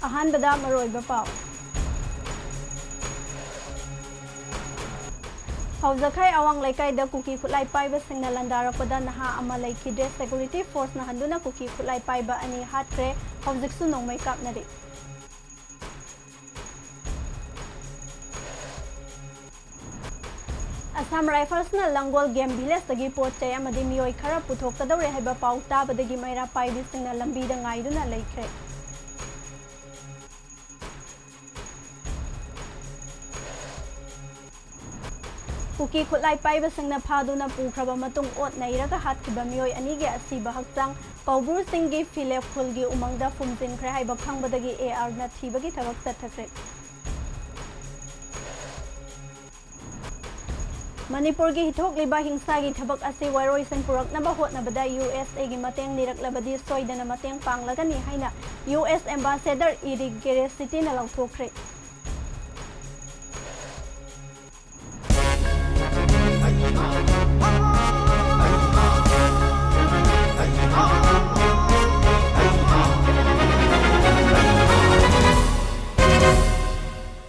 ꯑꯍꯥꯟꯕꯗ ꯃꯔꯨꯑꯣꯏꯕ ꯄꯥꯎ ꯍꯧꯖꯈꯩ ꯑꯋꯥꯡ ꯂꯩꯀꯥꯏꯗ ꯀꯨꯀꯤ ꯈꯨꯠꯂꯥꯏ ꯄꯥꯏꯕꯁꯤꯡꯅ ꯂꯟꯗꯥꯔꯛꯄꯗ ꯅꯍꯥ ꯑꯃ ꯂꯩꯈꯤꯗ꯭ꯔꯦ ꯁꯦꯀꯨꯔꯤꯇꯤ ꯐꯣꯔꯁꯅ ꯍꯟꯗꯨꯅ ꯀꯨꯀꯤ ꯈꯨꯠꯂꯥꯏ ꯄꯥꯏꯕ ꯑꯅꯤ ꯍꯥꯠꯈ꯭ꯔꯦ ꯍꯧꯖꯤꯛꯁꯨ ꯅꯣꯡꯃꯩ ꯀꯥꯞꯅꯔꯤ ꯑꯁꯥꯝ ꯔꯥꯏꯐꯜꯁꯅ ꯂꯪꯒꯣꯜ ꯒꯦꯝ ꯚꯤꯂꯦꯖꯇꯒꯤ ꯄꯣꯠ ꯆꯩ ꯑꯃꯗꯤ ꯃꯤꯑꯣꯏ ꯈꯔ ꯄꯨꯊꯣꯛꯀꯗꯧꯔꯦ ꯍꯥꯏꯕ ꯄꯥꯎ ꯇꯥꯕꯗꯒꯤ ꯃꯩꯔꯥ ꯄꯥꯏꯕꯤꯁꯤꯡꯅ ꯂꯝꯕꯤꯗ ꯉꯥꯏꯗꯨꯅ ꯂꯩꯈ꯭ꯔꯦ ꯀꯨꯀꯤ ꯈꯨꯠꯂꯥꯏ ꯄꯥꯏꯕꯁꯤꯡꯅ ꯐꯥꯗꯨꯅ ꯄꯨꯈ꯭ꯔꯕ ꯃꯇꯨꯡ ꯑꯣꯠ ꯅꯩꯔꯒ ꯍꯥꯠꯈꯤꯕ ꯃꯤꯑꯣꯏ ꯑꯅꯤꯒꯤ ꯑꯁꯤꯕ ꯍꯛꯆꯥꯡ ꯀꯧꯕ꯭ꯔꯨꯁꯤꯡꯒꯤ ꯐꯤꯂꯦꯞ ꯈꯨꯜꯒꯤ ꯎꯃꯪꯗ ꯐꯨꯝꯖꯤꯟꯈ꯭ꯔꯦ ꯍꯥꯏꯕ ꯈꯪꯕꯗꯒꯤ ARꯅ ꯊꯤꯕꯒꯤ ꯊꯕꯛ ꯆꯠꯊꯈ꯭ꯔꯦ ꯃꯅꯤꯄꯨꯔꯒꯤ ꯍꯤꯊꯣꯛꯂꯤꯕ ꯍꯤꯡꯁꯥꯒꯤ ꯊꯕꯛ ꯑꯁꯤ ꯋꯥꯔꯣꯏꯁꯤꯟ ꯄꯨꯔꯛꯅꯕ ꯍꯣꯠꯅꯕꯗ USAꯒꯤ ꯃꯇꯦꯡ ꯅꯤꯔꯛꯂꯕꯗꯤ ꯁꯣꯏꯗꯅ ꯃꯇꯦꯡ ꯄꯥꯡꯂꯒꯅꯤ ꯍꯥꯏꯅ US ꯑꯦꯝꯕꯥꯁꯦꯗꯔ ꯏꯔꯤꯛ ꯒꯦꯔꯦꯁꯤꯇꯤꯅ ꯂꯥꯎꯊꯣꯛꯈ꯭ꯔꯦ